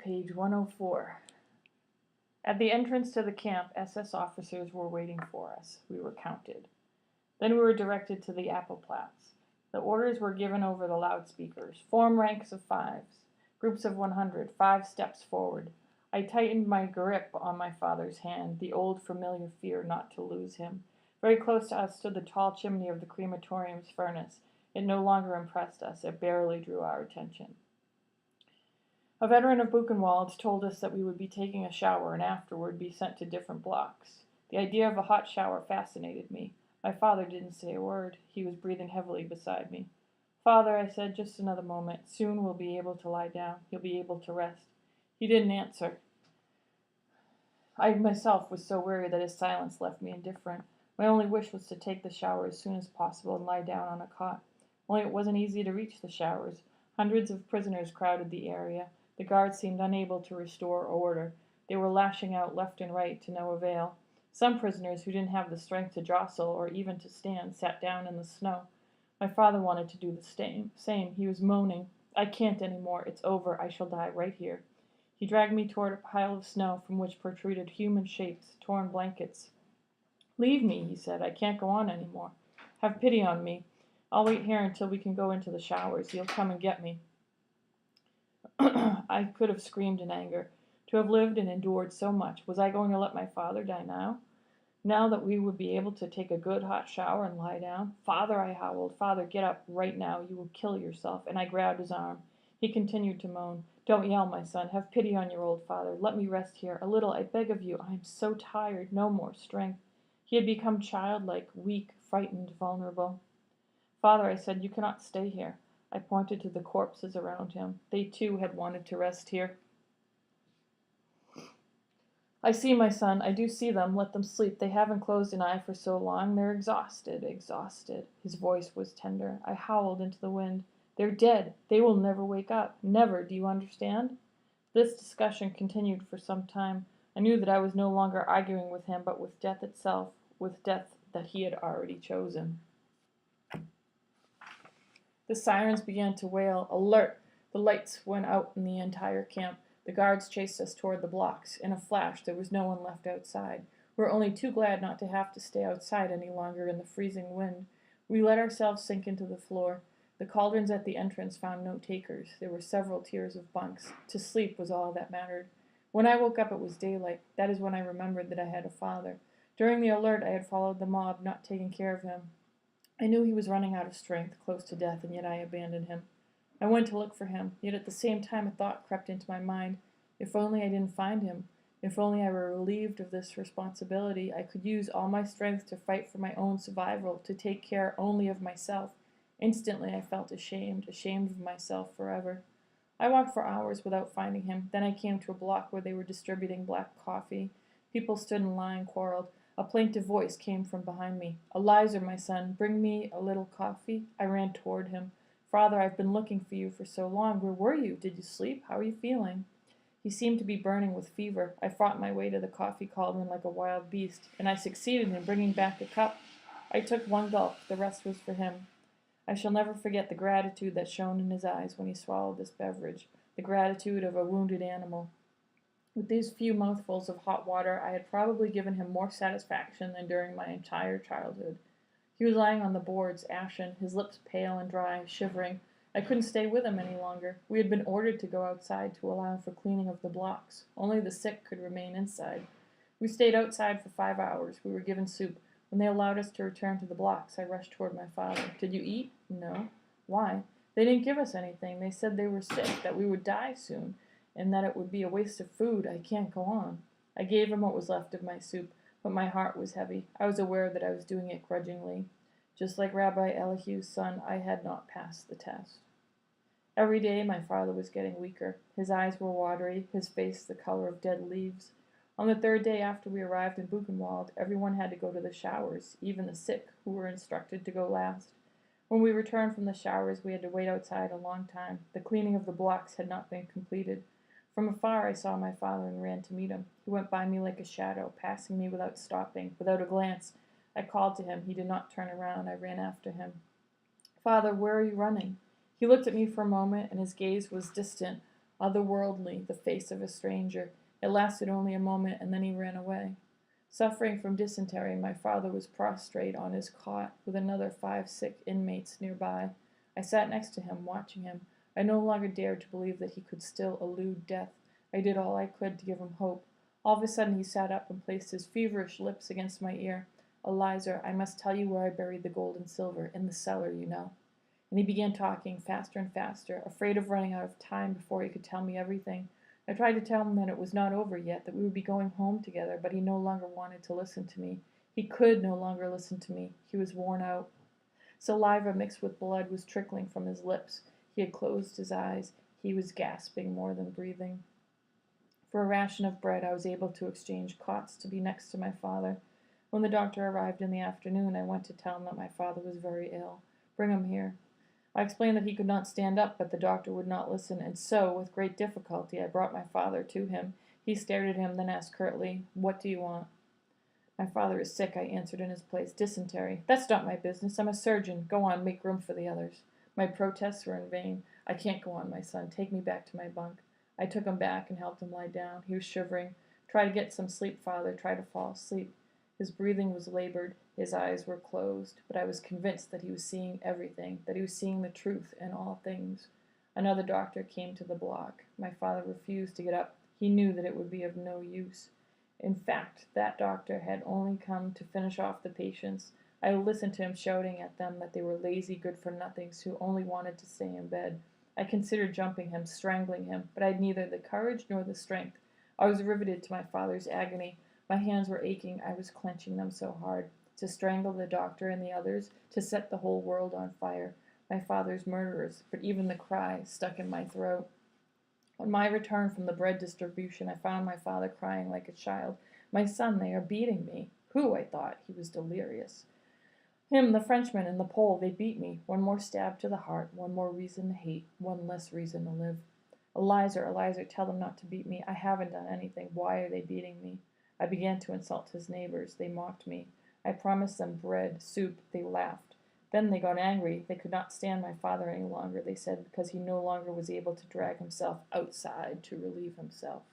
Page 104. At the entrance to the camp, SS officers were waiting for us. We were counted. Then we were directed to the Appelplatz. The orders were given over the loudspeakers. Form ranks of fives. Groups of 100, 5 steps forward. I tightened my grip on my father's hand, the old familiar fear not to lose him. Very close to us stood the tall chimney of the crematorium's furnace. It no longer impressed us. It barely drew our attention. A veteran of Buchenwald told us that we would be taking a shower and afterward be sent to different blocks. The idea of a hot shower fascinated me. My father didn't say a word. He was breathing heavily beside me. "Father," I said, "just another moment. Soon we'll be able to lie down. You'll be able to rest." He didn't answer. I myself was so weary that his silence left me indifferent. My only wish was to take the shower as soon as possible and lie down on a cot. Only it wasn't easy to reach the showers. Hundreds of prisoners crowded the area. The guards seemed unable to restore order. They were lashing out left and right to no avail. Some prisoners who didn't have the strength to jostle or even to stand sat down in the snow. My father wanted to do the same. He was moaning, "I can't any more. It's over. I shall die right here." He dragged me toward a pile of snow from which protruded human shapes, torn blankets. "Leave me," he said. "I can't go on any more. Have pity on me. I'll wait here until we can go into the showers. You'll come and get me." I could have screamed in anger. To have lived and endured so much, was I going to let my father die now? Now that we would be able to take a good hot shower and lie down? "Father," I howled, "Father, get up right now. You will kill yourself." And I grabbed his arm. He continued to moan. "Don't yell, my son. Have pity on your old father. Let me rest here. A little, I beg of you. I am so tired. No more strength." He had become childlike, weak, frightened, vulnerable. "Father," I said, "you cannot stay here." I pointed to the corpses around him. They too had wanted to rest here. "I see, my son. I do see them. Let them sleep. They haven't closed an eye for so long. They're exhausted, exhausted." His voice was tender. I howled into the wind. "They're dead. They will never wake up. Never. Do you understand?" This discussion continued for some time. I knew that I was no longer arguing with him, but with death itself, with death that he had already chosen. The sirens began to wail. "Alert!" The lights went out in the entire camp. The guards chased us toward the blocks. In a flash, there was no one left outside. We were only too glad not to have to stay outside any longer in the freezing wind. We let ourselves sink into the floor. The cauldrons at the entrance found no takers. There were several tiers of bunks. To sleep was all that mattered. When I woke up, it was daylight. That is when I remembered that I had a father. During the alert, I had followed the mob, not taking care of him. I knew he was running out of strength, close to death, and yet I abandoned him. I went to look for him, yet at the same time a thought crept into my mind. If only I didn't find him. If only I were relieved of this responsibility, I could use all my strength to fight for my own survival, to take care only of myself. Instantly I felt ashamed of myself forever. I walked for hours without finding him. Then I came to a block where they were distributing black coffee. People stood in line, quarreled. A plaintive voice came from behind me. "Eliezer, my son, bring me a little coffee." I ran toward him. "Father, I've been looking for you for so long. Where were you? Did you sleep? How are you feeling?" He seemed to be burning with fever. I fought my way to the coffee cauldron like a wild beast, and I succeeded in bringing back a cup. I took one gulp. The rest was for him. I shall never forget the gratitude that shone in his eyes when he swallowed this beverage, the gratitude of a wounded animal. With these few mouthfuls of hot water, I had probably given him more satisfaction than during my entire childhood. He was lying on the boards, ashen, his lips pale and dry, shivering. I couldn't stay with him any longer. We had been ordered to go outside to allow for cleaning of the blocks. Only the sick could remain inside. We stayed outside for 5 hours. We were given soup. When they allowed us to return to the blocks, I rushed toward my father. "Did you eat?" "No." "Why?" "They didn't give us anything. They said they were sick, that we would die soon, and that it would be a waste of food. I can't go on." I gave him what was left of my soup, but my heart was heavy. I was aware that I was doing it grudgingly. Just like Rabbi Elihu's son, I had not passed the test. Every day my father was getting weaker. His eyes were watery, his face the color of dead leaves. On the 3rd day after we arrived in Buchenwald, everyone had to go to the showers, even the sick, who were instructed to go last. When we returned from the showers, we had to wait outside a long time. The cleaning of the blocks had not been completed. From afar I saw my father and ran to meet him. He went by me like a shadow, passing me without stopping, without a glance. I called to him. He did not turn around. I ran after him. "Father, where are you running?" He looked at me for a moment, and his gaze was distant, otherworldly, the face of a stranger. It lasted only a moment, and then he ran away. Suffering from dysentery, my father was prostrate on his cot, with another 5 sick inmates nearby. I sat next to him, watching him. I no longer dared to believe that he could still elude death. I did all I could to give him hope. All of a sudden he sat up and placed his feverish lips against my ear. "Eliza, I must tell you where I buried the gold and silver, in the cellar, you know." And he began talking faster and faster, afraid of running out of time before he could tell me everything. I tried to tell him that it was not over yet, that we would be going home together, but he no longer wanted to listen to me. He could no longer listen to me. He was worn out. Saliva mixed with blood was trickling from his lips. He had closed his eyes. He was gasping more than breathing. For a ration of bread, I was able to exchange cots to be next to my father. When the doctor arrived in the afternoon, I went to tell him that my father was very ill. "Bring him here." I explained that he could not stand up, but the doctor would not listen, and so, with great difficulty, I brought my father to him. He stared at him, then asked curtly, "What do you want?" "My father is sick," I answered in his place. "Dysentery." "That's not my business. I'm a surgeon. Go on, make room for the others." My protests were in vain. "I can't go on, my son. Take me back to my bunk." I took him back and helped him lie down. He was shivering. "Try to get some sleep, father. Try to fall asleep." His breathing was labored, his eyes were closed, but I was convinced that he was seeing everything, that he was seeing the truth in all things. Another doctor came to the block. My father refused to get up. He knew that it would be of no use. In fact, that doctor had only come to finish off the patients. I listened to him shouting at them that they were lazy, good-for-nothings who only wanted to stay in bed. I considered jumping him, strangling him, but I had neither the courage nor the strength. I was riveted to my father's agony. My hands were aching, I was clenching them so hard. To strangle the doctor and the others, to set the whole world on fire. My father's murderers, but even the cry stuck in my throat. On my return from the bread distribution, I found my father crying like a child. "My son, they are beating me." Who? I thought. He was delirious. Him, the Frenchman, and the Pole, they beat me. One more stab to the heart, one more reason to hate, one less reason to live. "Eliza, Eliza, tell them not to beat me. I haven't done anything. Why are they beating me?" I began to insult his neighbors. They mocked me. I promised them bread, soup. They laughed. Then they got angry. They could not stand my father any longer, they said, because he no longer was able to drag himself outside to relieve himself.